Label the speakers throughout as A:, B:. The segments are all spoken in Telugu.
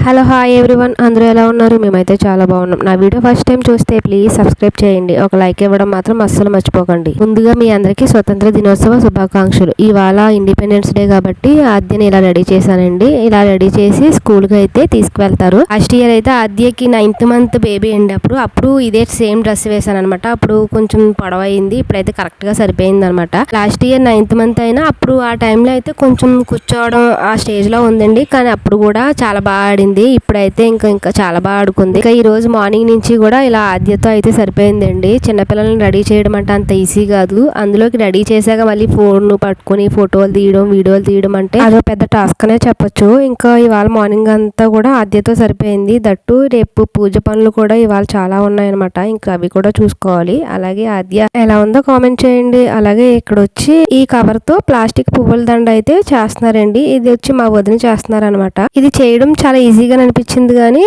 A: హలో హాయ్ ఎవ్రీవన్, అందరూ ఎలా ఉన్నారు? మేమైతే చాలా బాగున్నాం. నా వీడియో ఫస్ట్ టైం చూస్తే ప్లీజ్ సబ్స్క్రైబ్ చేయండి, ఒక లైక్ ఇవ్వడం మాత్రం అస్సలు మర్చిపోకండి. ముందుగా మీ అందరికీ స్వతంత్ర దినోత్సవ శుభాకాంక్షలు. ఇవాళ ఇండిపెండెన్స్ డే కాబట్టి ఆద్యని ఇలా రెడీ చేశానండి. ఇలా రెడీ చేసి స్కూల్కి అయితే తీసుకువెళ్తారు. లాస్ట్ ఇయర్ అయితే ఆద్యకి 9th మంత్ బేబీ అండి. అప్పుడు ఇదే సేమ్ డ్రెస్ వేసాను అనమాట. అప్పుడు కొంచెం పొడవైంది, ఇప్పుడైతే కరెక్ట్ గా సరిపోయింది అనమాట. లాస్ట్ ఇయర్ 9th మంత్ అయినా అప్పుడు ఆ టైంలో అయితే కొంచెం కూర్చోవడం ఆ స్టేజ్ లో ఉందండి. కానీ అప్పుడు కూడా చాలా బాగా ఆడింది. ఇప్పుడైతే ఇంకా చాలా బాగా ఆడుకుంది. ఇంకా ఈ రోజు మార్నింగ్ నుంచి కూడా ఇలా ఆద్యతో అయితే సరిపోయిందండి. చిన్నపిల్లల్ని రెడీ చేయడం అంటే అంత ఈజీ కాదు. అందులోకి రెడీ చేశాక మళ్ళీ ఫోన్ పట్టుకుని ఫోటోలు తీయడం, వీడియోలు తీయడం అంటే అదో పెద్ద టాస్క్ అనే చెప్పొచ్చు. ఇంకా ఇవాళ మార్నింగ్ అంతా కూడా ఆద్యతో సరిపోయింది. దట్టు రేపు పూజ పనులు కూడా ఇవాళ చాలా ఉన్నాయన్నమాట. ఇంకా అవి కూడా చూసుకోవాలి. అలాగే ఆద్య ఎలా ఉందో కామెంట్ చేయండి. అలాగే ఇక్కడ వచ్చి ఈ కవర్ తో ప్లాస్టిక్ పువ్వుల దండ అయితే చేస్తున్నారండి. ఇది వచ్చి మా వదిన చేస్తున్నారు అనమాట. ఇది చేయడం చాలా ఈజీగా అనిపించింది, కానీ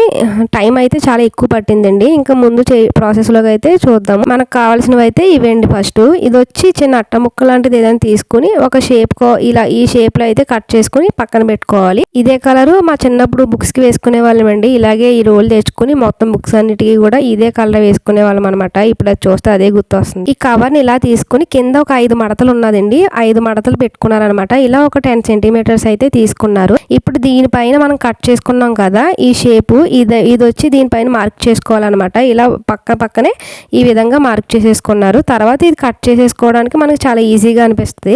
A: టైం అయితే చాలా ఎక్కువ పట్టిందండి. ఇంకా ముందు ప్రాసెస్ లోకి అయితే చూద్దాము. మనకు కావాల్సినవి అయితే ఇవేండి. ఫస్ట్ ఇది వచ్చి చిన్న అట్ట ముక్క లాంటిది ఏదైనా తీసుకుని ఒక షేప్ ఇలా ఈ షేప్ లో అయితే కట్ చేసుకుని పక్కన పెట్టుకోవాలి. ఇదే కలర్ మా చిన్నప్పుడు బుక్స్ కి వేసుకునే వాళ్ళం అండి. ఇలాగే ఈ రోల్ తెచ్చుకుని మొత్తం బుక్స్ అన్నిటికీ కూడా ఇదే కలర్ వేసుకునే వాళ్ళం అనమాట. ఇప్పుడు అది చూస్తే అదే గుర్తొస్తుంది. ఈ కవర్ ని ఇలా తీసుకుని కింద ఒక 5 మడతలు ఉన్నదండి. 5 మడతలు పెట్టుకున్నారనమాట. ఇలా ఒక 10 సెంటీమీటర్స్ అయితే తీసుకున్నారు. ఇప్పుడు దీనిపైన మనం కట్ చేసుకున్నాం కదా ఈ షేప్, ఇది వచ్చి దీనిపైన మార్క్ చేసుకోవాలన్నమాట. ఇలా పక్కనే ఈ విధంగా మార్క్ చేసేసుకున్నారు. తర్వాత ఇది కట్ చేసేసుకోవడానికి మనకి చాలా ఈజీగా అనిపిస్తుంది.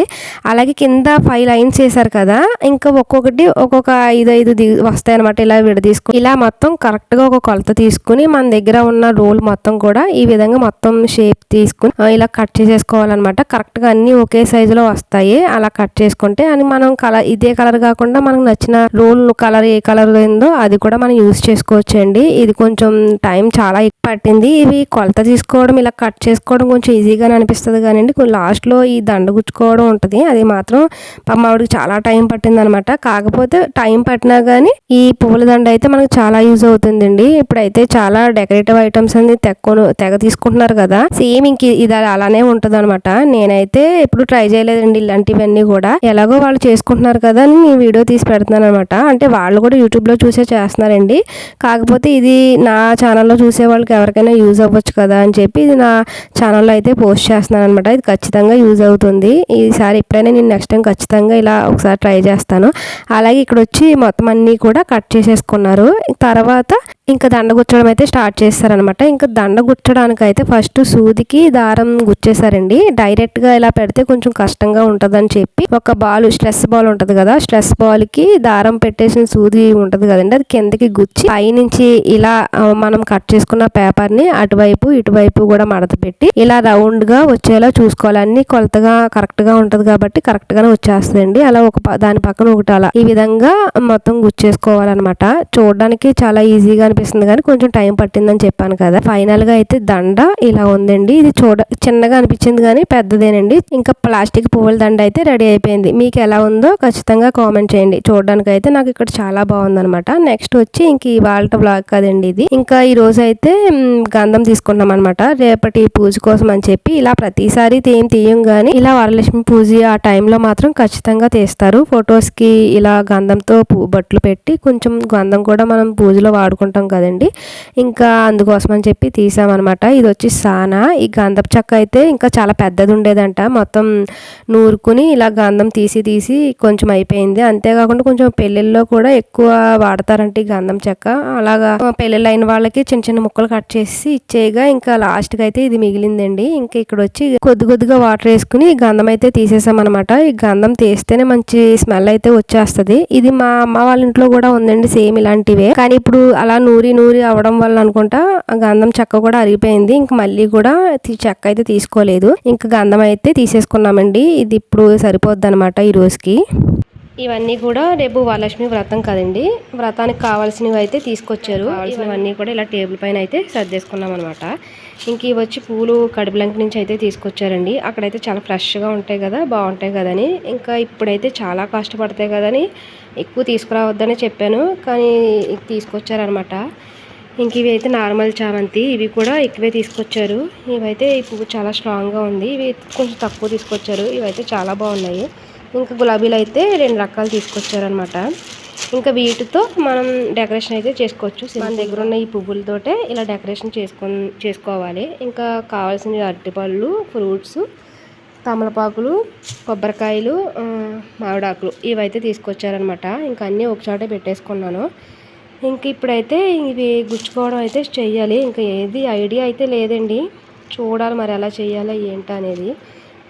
A: అలాగే కింద 5 లైన్స్ వేసారు కదా, ఇంకా ఒక్కొక్కటి ఒక్కొక్క 5 వస్తాయి అనమాట. ఇలా విడదీసుకుని ఇలా మొత్తం కరెక్ట్ గా ఒక కొలత తీసుకుని మన దగ్గర ఉన్న రోల్ మొత్తం కూడా ఈ విధంగా మొత్తం షేప్ తీసుకుని ఇలా కట్ చేసేసుకోవాలన్నమాట. కరెక్ట్ గా అన్ని ఒకే సైజులో వస్తాయి. అలా కట్ చేసుకుంటే అని మనం ఇదే కలర్ కాకుండా మనకు నచ్చిన రోల్ కలర్ ఏ కలర్ ఏందో అది కూడా మనం యూజ్ చేసుకోవచ్చు అండి. ఇది కొంచెం టైం చాలా ఎక్కువ పట్టింది. ఇవి కొలత తీసుకోవడం ఇలా కట్ చేసుకోవడం కొంచెం ఈజీగానే అనిపిస్తుంది కానివ్వండి, లాస్ట్ లో ఈ దండ గుచ్చుకోవడం ఉంటుంది. అది మాత్రం పాపం ఆవిడకి చాలా టైం పట్టింది అనమాట. కాకపోతే టైం పట్టినా గానీ ఈ పువ్వుల దండ అయితే మనకు చాలా యూజ్ అవుతుందండి. ఇప్పుడైతే చాలా డెకరేటివ్ ఐటమ్స్ అన్ని తెగ తీసుకుంటున్నారు కదా, సేమ్ ఇంక ఇది అలానే ఉంటది అనమాట. నేనైతే ఎప్పుడు ట్రై చేయలేదండి ఇలాంటివన్నీ కూడా. ఎలాగో వాళ్ళు చేసుకుంటున్నారు కదా అని నేను వీడియో తీసి పెడుతున్నాను అనమాట. అంటే వాళ్ళు కూడా యూట్యూబ్ లో చూసే చేస్తున్నారండి. కాకపోతే ఇది నా ఛానల్లో చూసే వాళ్ళకి ఎవరికైనా యూజ్ అవ్వచ్చు కదా అని చెప్పి ఇది నా ఛానల్లో అయితే పోస్ట్ చేస్తున్నాను అనమాట. ఇది ఖచ్చితంగా యూజ్ అవుతుంది. ఈసారి ఎప్పుడైనా నేను నెక్స్ట్ టైం ఖచ్చితంగా ఇలా ఒకసారి ట్రై చేస్తాను. అలాగే ఇక్కడ వచ్చి మొత్తం అన్నీ కూడా కట్ చేసేసుకున్నారు. తర్వాత ఇంకా దండ గుచ్చడం అయితే స్టార్ట్ చేస్తారనమాట. ఇంకా దండ గుచ్చడానికి అయితే ఫస్ట్ సూదికి దారం గుచ్చేసారండి. డైరెక్ట్ గా ఇలా పెడితే కొంచెం కష్టంగా ఉంటదని చెప్పి ఒక స్ట్రెస్ బాల్ ఉంటది కదా, స్ట్రెస్ బాల్ కి దారం పెట్టేసిన సూది ఉంటది కదండి, అది కిందకి గుచ్చి పైనుంచి ఇలా మనం కట్ చేసుకున్న పేపర్ ని అటువైపు ఇటువైపు కూడా మడత పెట్టి ఇలా రౌండ్ గా వచ్చేలా చూసుకోవాలి. అన్ని కొలతగా కరెక్ట్ గా ఉంటది కాబట్టి కరెక్ట్ గానే వచ్చేస్తుందండి. అలా దాని పక్కన ఒకటి అలా ఈ విధంగా మొత్తం గుచ్చేసుకోవాలన్నమాట. చూడడానికి చాలా ఈజీగా అనిపిస్తుంది కానీ కొంచెం టైం పట్టిందని చెప్పాను కదా. ఫైనల్ గా అయితే దండ ఇలా ఉందండి. ఇది చిన్నగా అనిపించింది కానీ పెద్దదేనండి. ఇంకా ప్లాస్టిక్ పువ్వుల దండ అయితే రెడీ అయిపోయింది. మీకు ఎలా ఉందో ఖచ్చితంగా కామెంట్ చేయండి. చూడడానికి అయితే నాకు ఇక్కడ చాలా బాగుందనమాట. నెక్స్ట్ వచ్చి ఇంక ఇవాళ బ్లాగ్ కదండి ఇది. ఇంకా ఈ రోజు అయితే గంధం తీసుకున్నాం అనమాట రేపటి పూజ కోసం అని చెప్పి. ఇలా ప్రతిసారి ఏం తీయం గానీ ఇలా వరలక్ష్మి పూజ ఆ టైంలో మాత్రం ఖచ్చితంగా తీస్తారు. ఫొటోస్ కి ఇలా గంధంతో బొట్లు పెట్టి కొంచెం గంధం కూడా మనం పూజలో వాడుకుంటాం కదండి, ఇంకా అందుకోసం అని చెప్పి తీసామన్నమాట. ఇది వచ్చి సానా. ఈ గంధపు చెక్క అయితే ఇంకా చాలా పెద్దది ఉండేదంట. మొత్తం నూరుకుని ఇలా గంధం తీసి కొంచెం అయిపోయింది. అంతేకాకుండా కొంచెం పెళ్ళిళ్ళలో కూడా ఎక్కువ వాడతారంటే ఈ గంధం చెక్క. అలాగా పెళ్ళిళ్ళు అయిన వాళ్ళకి చిన్న చిన్న ముక్కలు కట్ చేసి ఇచ్చేయగా ఇంకా లాస్ట్ కి అయితే ఇది మిగిలిందండి. ఇంకా ఇక్కడ వచ్చి కొద్దిగా వాటర్ వేసుకుని గంధం అయితే తీసేసామన్నమాట. ఈ గంధం తీస్తేనే మంచి స్మెల్ అయితే వచ్చేస్తది. ఇది మా అమ్మ వాళ్ళ ఇంట్లో కూడా ఉందండి సేమ్ ఇలాంటివే. కానీ ఇప్పుడు అలా నూరి అవడం వల్ల అనుకుంటా గంధం చెక్క కూడా అరిగిపోయింది. ఇంక మళ్ళీ కూడా చెక్క అయితే తీసుకోలేదు. ఇంకా గంధం అయితే తీసేసుకున్నామండి. ఇది ఇప్పుడు సరిపోద్ది అనమాట ఈ రోజుకి. ఇవన్నీ కూడా రేపు వరలక్ష్మి వ్రతం కదండి, వ్రతానికి కావాల్సినవి అయితే తీసుకొచ్చారు. కావాల్సినవన్నీ కూడా ఇలా టేబుల్ పైన అయితే సర్దేసుకున్నాం అనమాట. ఇంక ఇవి వచ్చి పూలు కడుపులంక నుంచి అయితే తీసుకొచ్చారండి. అక్కడైతే చాలా ఫ్రెష్గా ఉంటాయి కదా, బాగుంటాయి కదని. ఇంకా ఇప్పుడైతే చాలా కష్టపడతాయి కదని ఎక్కువ తీసుకురావద్దని చెప్పాను, కానీ తీసుకొచ్చారనమాట. ఇంక ఇవి అయితే నార్మల్ చామంతి, ఇవి కూడా ఎక్కువే తీసుకొచ్చారు. ఇవైతే ఈ పువ్వు చాలా స్ట్రాంగ్గా ఉంది. ఇవి కొంచెం తక్కువ తీసుకొచ్చారు. ఇవైతే చాలా బాగున్నాయి. ఇంకా గులాబీలు అయితే 2 రకాలు తీసుకొచ్చారనమాట. ఇంకా వీటితో మనం డెకరేషన్ అయితే చేసుకోవచ్చు. మన దగ్గర ఉన్న ఈ పువ్వులతోటే ఇలా డెకరేషన్ చేసుకోవాలి. ఇంకా కావాల్సిన అరటిపళ్ళు, ఫ్రూట్స్, తమలపాకులు, కొబ్బరికాయలు, మామిడాకులు ఇవైతే తీసుకొచ్చారనమాట. ఇంకా అన్నీ ఒకచోటే పెట్టేసుకున్నాను. ఇంక ఇప్పుడైతే ఇవి గుచ్చుకోవడం అయితే చెయ్యాలి. ఇంకా ఏది ఐడియా అయితే లేదండి, చూడాలి మరి ఎలా చేయాలో ఏంటి అనేది.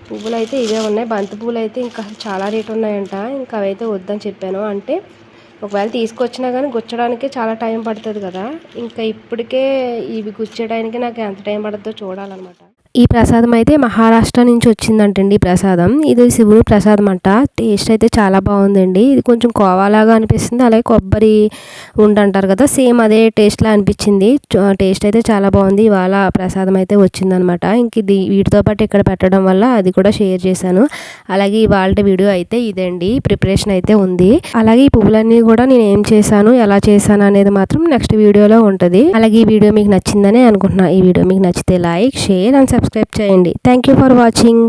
A: పువ్వులు అయితే ఇవే ఉన్నాయి. బంతి పువ్వులు అయితే ఇంకా చాలా రేటు ఉన్నాయంట. ఇంకా అవైతే వద్దని చెప్పాను. అంటే ఒకవేళ తీసుకొచ్చినా కానీ గుచ్చడానికే చాలా టైం పడుతుంది కదా. ఇంకా ఇప్పటికే ఇవి గుచ్చేయడానికి నాకు ఎంత టైం పడుతుందో చూడాలన్నమాట. ఈ ప్రసాదం అయితే మహారాష్ట్ర నుంచి వచ్చిందంటండి. ఈ ప్రసాదం ఇది శివుడు ప్రసాదం అంట. టేస్ట్ అయితే చాలా బాగుందండి. ఇది కొంచెం కోవాలాగా అనిపిస్తుంది, అలాగే కొబ్బరి ఉండంటారు కదా, సేమ్ అదే టేస్ట్లా అనిపించింది. టేస్ట్ అయితే చాలా బాగుంది. ఇవాళ ప్రసాదం అయితే వచ్చిందనమాట. ఇంక ఇది వీటితో పాటు ఇక్కడ పెట్టడం వల్ల అది కూడా షేర్ చేశాను. అలాగే ఇవాళ వీడియో అయితే ఇదండి, ప్రిపరేషన్ అయితే ఉంది. అలాగే ఈ పువ్వులన్నీ కూడా నేను ఏం చేశాను, ఎలా చేశాను అనేది మాత్రం నెక్స్ట్ వీడియోలో ఉంటుంది. అలాగే ఈ వీడియో మీకు నచ్చిందనే అనుకుంటున్నా. ఈ వీడియో మీకు నచ్చితే లైక్, షేర్ అండ్ సబ్స్క్రైబ్ చేయండి. Thank you for watching.